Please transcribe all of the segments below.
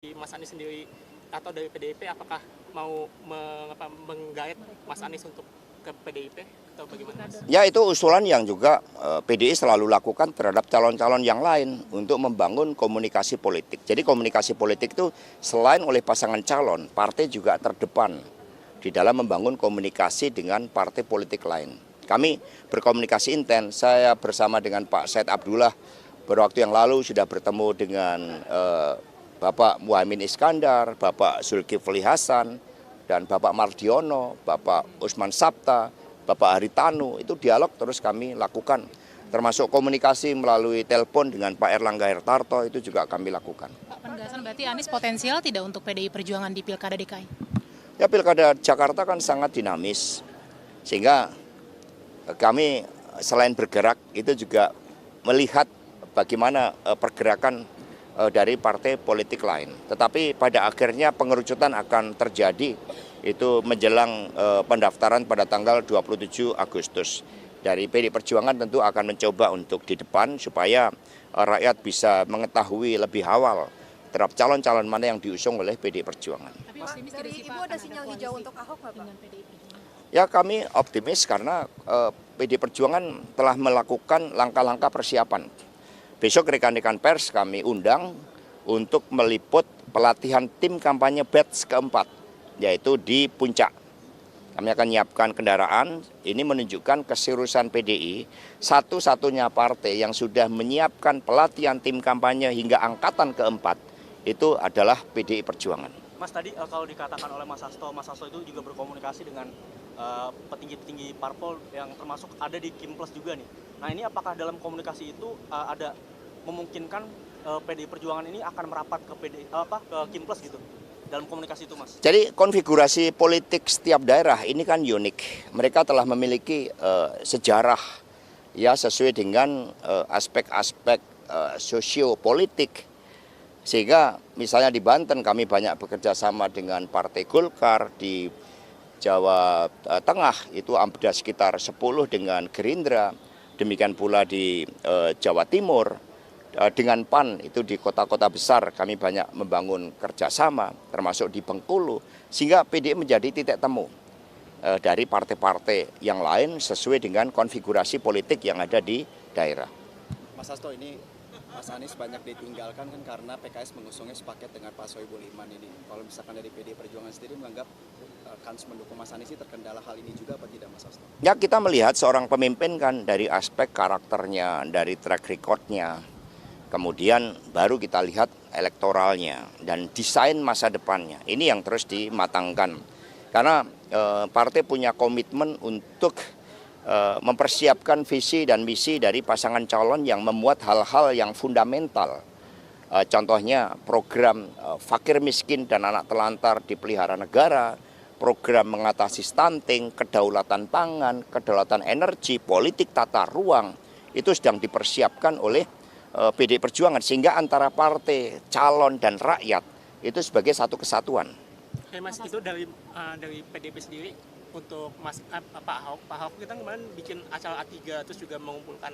Mas Anies sendiri atau dari PDIP apakah mau menggait Mas Anies untuk ke PDIP atau bagaimana, Mas? Ya, itu usulan yang juga PDI selalu lakukan terhadap calon-calon yang lain untuk membangun komunikasi politik. Jadi komunikasi politik itu selain oleh pasangan calon, partai juga terdepan di dalam membangun komunikasi dengan partai politik lain. Kami berkomunikasi intens. Saya bersama dengan Pak Said Abdullah beberapa waktu yang lalu sudah bertemu dengan Bapak Muhaimin Iskandar, Bapak Zulkifli Hasan, dan Bapak Mardiono, Bapak Usman Sabta, Bapak Haritanu. Itu dialog terus kami lakukan. Termasuk komunikasi melalui telepon dengan Pak Erlangga Hartarto itu juga kami lakukan. Pak, penegasan berarti Anies potensial tidak untuk PDI Perjuangan di Pilkada DKI? Ya, Pilkada Jakarta kan sangat dinamis. Sehingga kami selain bergerak itu juga melihat bagaimana pergerakan dari partai politik lain. Tetapi pada akhirnya pengerucutan akan terjadi itu menjelang pendaftaran pada tanggal 27 Agustus. Dari PD Perjuangan tentu akan mencoba untuk di depan supaya rakyat bisa mengetahui lebih awal terhadap calon-calon mana yang diusung oleh PD Perjuangan. Tapi optimis dari Ibu ada sinyal hijau untuk Ahok nggak, Pak? dengan PDI Perjuangan? Ya, kami optimis karena PD Perjuangan telah melakukan langkah-langkah persiapan. Besok rekan-rekan pers kami undang untuk meliput pelatihan tim kampanye batch keempat, yaitu di Puncak. Kami akan menyiapkan kendaraan, ini menunjukkan keseriusan PDI, satu-satunya partai yang sudah menyiapkan pelatihan tim kampanye hingga angkatan keempat, itu adalah PDI Perjuangan. Mas, tadi kalau dikatakan oleh Mas Hasto itu juga berkomunikasi dengan petinggi-petinggi parpol yang termasuk ada di Kimples juga nih. Nah, ini apakah dalam komunikasi itu ada memungkinkan PDI Perjuangan ini akan merapat ke Kimples gitu dalam komunikasi itu, Mas? Jadi konfigurasi politik setiap daerah ini kan unik. Mereka telah memiliki sejarah ya sesuai dengan aspek-aspek sosiopolitik. Sehingga misalnya di Banten kami banyak bekerja sama dengan Partai Golkar, di Jawa Tengah itu ada sekitar 10 dengan Gerindra, demikian pula di Jawa Timur. Dengan PAN itu di kota-kota besar kami banyak membangun kerjasama, termasuk di Bengkulu, sehingga PDI menjadi titik temu dari partai-partai yang lain sesuai dengan konfigurasi politik yang ada di daerah. Mas Hasto, ini Mas Anies banyak ditinggalkan kan karena PKS mengusungnya sepaket dengan Pak Sohibul Iman ini. Kalau misalkan dari PDI Perjuangan sendiri menganggap kans mendukung Mas Anies ini terkendala hal ini juga apa tidak, Mas Hasto? Ya, kita melihat seorang pemimpin kan dari aspek karakternya, dari track recordnya. Kemudian baru kita lihat elektoralnya dan desain masa depannya. Ini yang terus dimatangkan. Karena partai punya komitmen untuk mempersiapkan visi dan misi dari pasangan calon yang memuat hal-hal yang fundamental. Contohnya program fakir miskin dan anak telantar dipelihara negara, program mengatasi stunting, kedaulatan pangan, kedaulatan energi, politik tata ruang, itu sedang dipersiapkan oleh PDI Perjuangan, sehingga antara partai, calon, dan rakyat itu sebagai satu kesatuan. Oke, Mas, itu dari PDIP sendiri untuk Pak Ahok kita kemarin bikin acara A3 terus juga mengumpulkan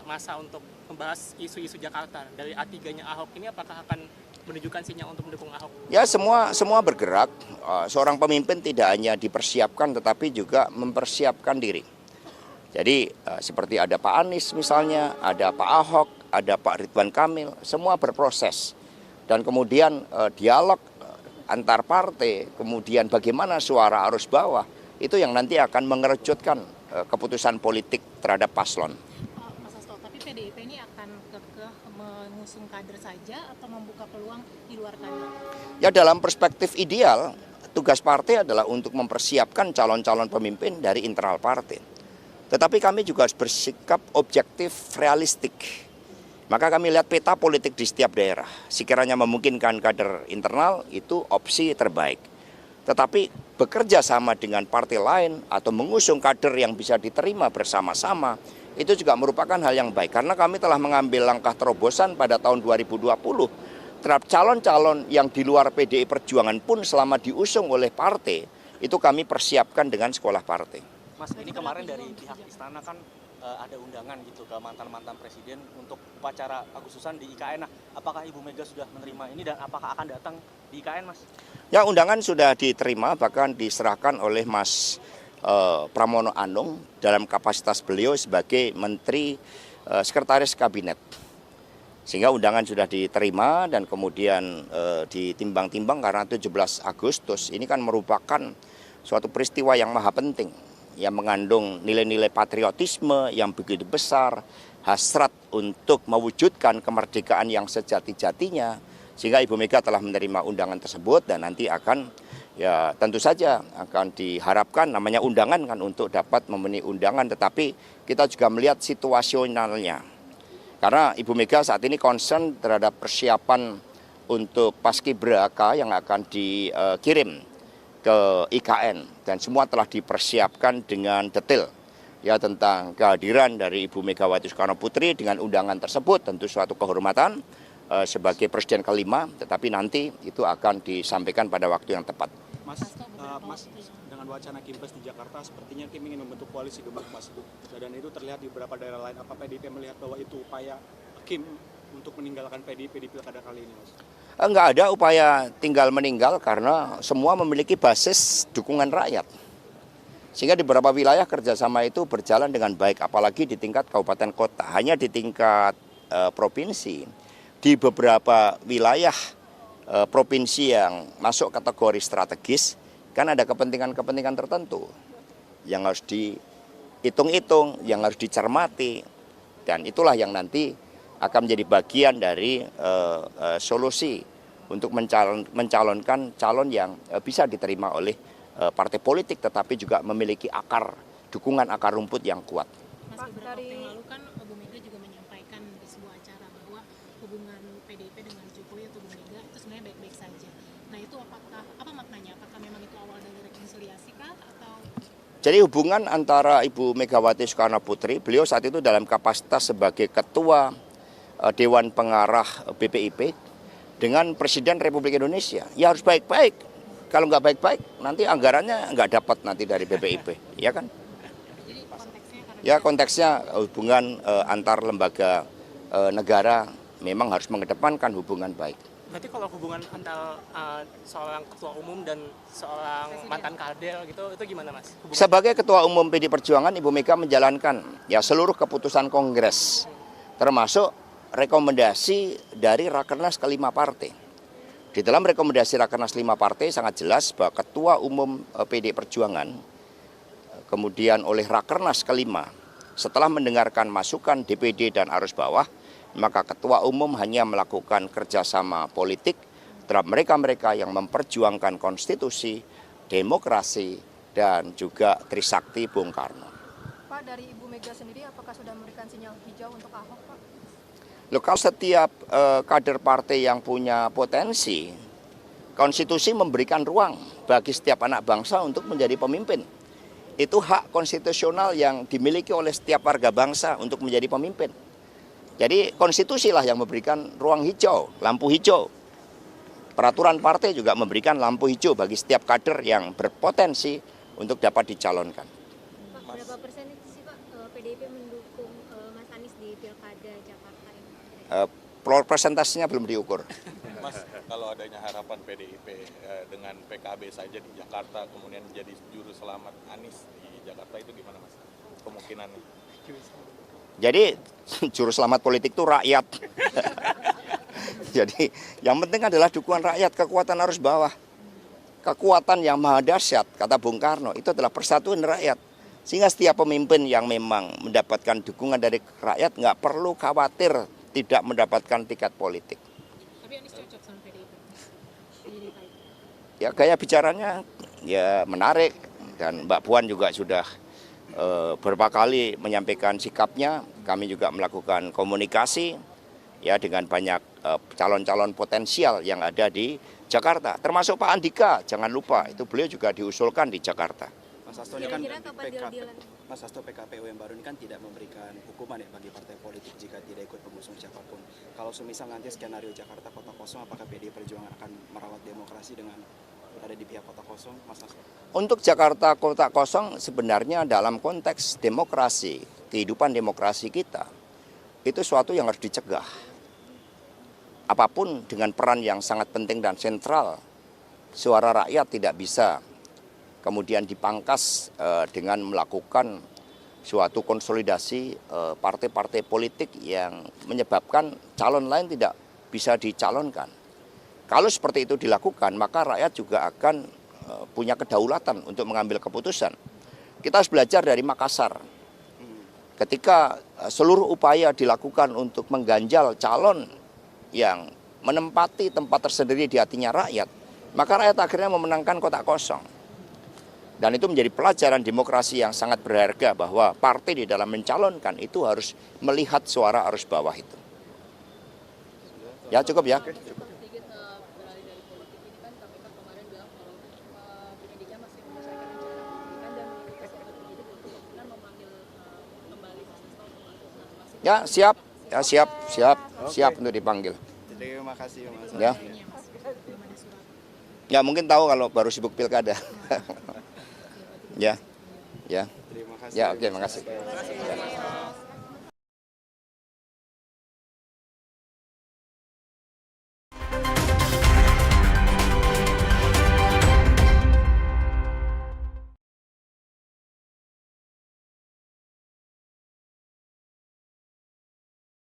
massa untuk membahas isu-isu Jakarta. Dari A3-nya Ahok ini apakah akan menunjukkan sinyal untuk mendukung Ahok? Ya, semua bergerak. Seorang pemimpin tidak hanya dipersiapkan tetapi juga mempersiapkan diri. Jadi seperti ada Pak Anies misalnya, ada Pak Ahok, ada Pak Ridwan Kamil, semua berproses. Dan kemudian dialog antar partai, kemudian bagaimana suara arus bawah, itu yang nanti akan mengerucutkan keputusan politik terhadap paslon. Mas Hasto, tapi PDIP ini akan kekeh mengusung kader saja atau membuka peluang di luar kader? Ya, dalam perspektif ideal, tugas partai adalah untuk mempersiapkan calon-calon pemimpin dari internal partai. Tetapi kami juga harus bersikap objektif, realistik. Maka kami lihat peta politik di setiap daerah. Sekiranya memungkinkan kader internal, itu opsi terbaik. Tetapi bekerja sama dengan partai lain atau mengusung kader yang bisa diterima bersama-sama, itu juga merupakan hal yang baik. Karena kami telah mengambil langkah terobosan pada tahun 2020 terhadap calon-calon yang di luar PDI Perjuangan pun selama diusung oleh partai, itu kami persiapkan dengan sekolah partai. Mas, ini kemarin dari pihak istana kan ada undangan gitu ke mantan-mantan presiden untuk upacara Agustusan di IKN. Nah, apakah Ibu Mega sudah menerima ini dan apakah akan datang di IKN, Mas? Ya, undangan sudah diterima, bahkan diserahkan oleh Mas Pramono Anung dalam kapasitas beliau sebagai Menteri Sekretaris Kabinet. Sehingga undangan sudah diterima dan kemudian ditimbang-timbang karena 17 Agustus ini kan merupakan suatu peristiwa yang maha penting, yang mengandung nilai-nilai patriotisme yang begitu besar, hasrat untuk mewujudkan kemerdekaan yang sejati-jatinya, sehingga Ibu Mega telah menerima undangan tersebut dan nanti akan, ya tentu saja akan diharapkan namanya undangan kan untuk dapat memenuhi undangan, tetapi kita juga melihat situasionalnya. Karena Ibu Mega saat ini concern terhadap persiapan untuk Paskibraka yang akan dikirim ke IKN dan semua telah dipersiapkan dengan detail ya tentang kehadiran dari Ibu Megawati Soekarno Putri dengan undangan tersebut tentu suatu kehormatan sebagai presiden kelima, tetapi nanti itu akan disampaikan pada waktu yang tepat. Mas, dengan wacana Kimpres di Jakarta, sepertinya Kim ingin membentuk koalisi gemuk Mas itu, dan itu terlihat di beberapa daerah lain. Apa PDIP melihat bahwa itu upaya Kim untuk meninggalkan PDIP di pilkada kali ini, Mas? Enggak ada upaya tinggal meninggal karena semua memiliki basis dukungan rakyat. Sehingga di beberapa wilayah kerjasama itu berjalan dengan baik, apalagi di tingkat kabupaten kota. Hanya di tingkat provinsi, di beberapa wilayah provinsi yang masuk kategori strategis, kan ada kepentingan-kepentingan tertentu yang harus dihitung-hitung, yang harus dicermati, dan itulah yang nanti akan menjadi bagian dari solusi untuk mencalonkan calon yang bisa diterima oleh partai politik, tetapi juga memiliki dukungan akar rumput yang kuat. Mas, beberapa waktu yang lalu kan Bu Mega juga menyampaikan di sebuah acara bahwa hubungan PDIP dengan Jokowi atau Bu Mega itu sebenarnya baik-baik saja. Nah itu apa maknanya? Apakah memang itu awal dari rekonsiliasi kah atau? Jadi hubungan antara Ibu Megawati Soekarno Putri, beliau saat itu dalam kapasitas sebagai Ketua Dewan Pengarah BPIP dengan Presiden Republik Indonesia, ya harus baik-baik. Kalau nggak baik-baik, nanti anggarannya nggak dapat nanti dari BPIP, ya kan? Jadi konteksnya karena Ya konteksnya hubungan antar lembaga negara memang harus mengedepankan hubungan baik. Berarti kalau hubungan antara seorang ketua umum dan seorang mantan kader gitu, itu gimana, Mas? Sebagai Ketua Umum PD Perjuangan, Ibu Mega menjalankan ya seluruh keputusan Kongres, termasuk rekomendasi dari Rakernas kelima partai. Di dalam rekomendasi Rakernas 5 partai sangat jelas bahwa Ketua Umum PD Perjuangan kemudian oleh Rakernas kelima setelah mendengarkan masukan DPD dan arus bawah, maka Ketua Umum hanya melakukan kerjasama politik terhadap mereka-mereka yang memperjuangkan konstitusi, demokrasi, dan juga Trisakti Bung Karno. Pak, dari Ibu Mega sendiri apakah sudah memberikan sinyal hijau untuk Ahok, Pak? Loh, kalau setiap kader partai yang punya potensi, konstitusi memberikan ruang bagi setiap anak bangsa untuk menjadi pemimpin. Itu hak konstitusional yang dimiliki oleh setiap warga bangsa untuk menjadi pemimpin. Jadi konstitusilah yang memberikan ruang hijau, lampu hijau. Peraturan partai juga memberikan lampu hijau bagi setiap kader yang berpotensi untuk dapat dicalonkan. Pak, berapa persen itu sih Pak PDIP mendukung Mas Anies di Pilkada Jakarta ini? Persentasenya belum diukur. Mas, kalau adanya harapan PDIP dengan PKB saja di Jakarta, kemudian menjadi juru selamat Anies di Jakarta, itu gimana, Mas? Kemungkinannya? Jadi juru selamat politik itu rakyat. Jadi yang penting adalah dukungan rakyat, kekuatan arus bawah. Kekuatan yang maha dahsyat, kata Bung Karno, itu adalah persatuan rakyat. Sehingga setiap pemimpin yang memang mendapatkan dukungan dari rakyat nggak perlu khawatir tidak mendapatkan tiket politik. Tapi Anies cocok sama PDIP. Ya gaya bicaranya ya menarik, dan Mbak Puan juga sudah beberapa kali menyampaikan sikapnya. Kami juga melakukan komunikasi ya dengan banyak calon-calon potensial yang ada di Jakarta, termasuk Pak Andika, jangan lupa itu beliau juga diusulkan di Jakarta. Mas Hasto ini kan Kira-kira kapan deal-dealan? Mas Hasto PKPU yang baru ini kan tidak memberikan hukuman ya bagi partai politik jika tidak ikut mengusung siapapun. Kalau semisal nanti skenario Jakarta kota kosong, apakah PDI Perjuangan akan merawat demokrasi dengan berada di pihak kota kosong, Mas Hasto? Untuk Jakarta kota kosong sebenarnya dalam konteks demokrasi, kehidupan demokrasi kita, itu suatu yang harus dicegah. Apapun dengan peran yang sangat penting dan sentral, suara rakyat tidak bisa kemudian dipangkas dengan melakukan suatu konsolidasi partai-partai politik yang menyebabkan calon lain tidak bisa dicalonkan. Kalau seperti itu dilakukan, maka rakyat juga akan punya kedaulatan untuk mengambil keputusan. Kita harus belajar dari Makassar. Ketika seluruh upaya dilakukan untuk mengganjal calon yang menempati tempat tersendiri di hatinya rakyat, maka rakyat akhirnya memenangkan kota kosong. Dan itu menjadi pelajaran demokrasi yang sangat berharga bahwa partai di dalam mencalonkan itu harus melihat suara arus bawah itu. Ya cukup ya. Ya siap, ya siap untuk dipanggil. Terima kasih Mas. Ya. Ya mungkin tahu kalau baru sibuk pilkada. Ya. Terima kasih. Ya, oke, makasih.